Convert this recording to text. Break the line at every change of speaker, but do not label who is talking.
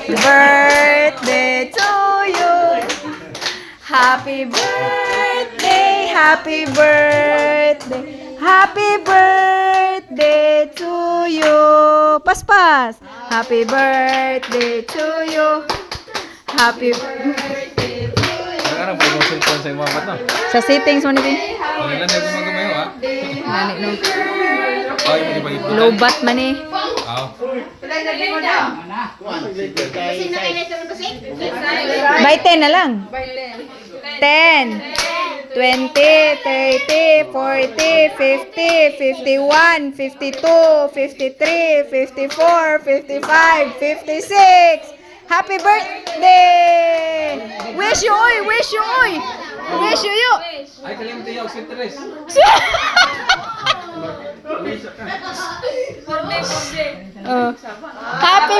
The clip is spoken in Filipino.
birthday to you. Happy birthday, happy birthday, happy birthday to you. Paspas. Happy birthday to you. Happy birthday to you.
Sekarang promotion ko sa mga bata.
Sa settings mo nito.
Ano lang na gumagamayo ha?
Nani no.
Ay, hindi pa ito.
Lobat man eh.
Aw.
By 10 na lang. 10, 20, 30, 40, 50, 51, 52, 53, 54, 55, 56. Happy birthday! Wish you, oy! Wish you, oy! Wish you, you!
Ay, kalimutan yung si Tres.
Oh. Happy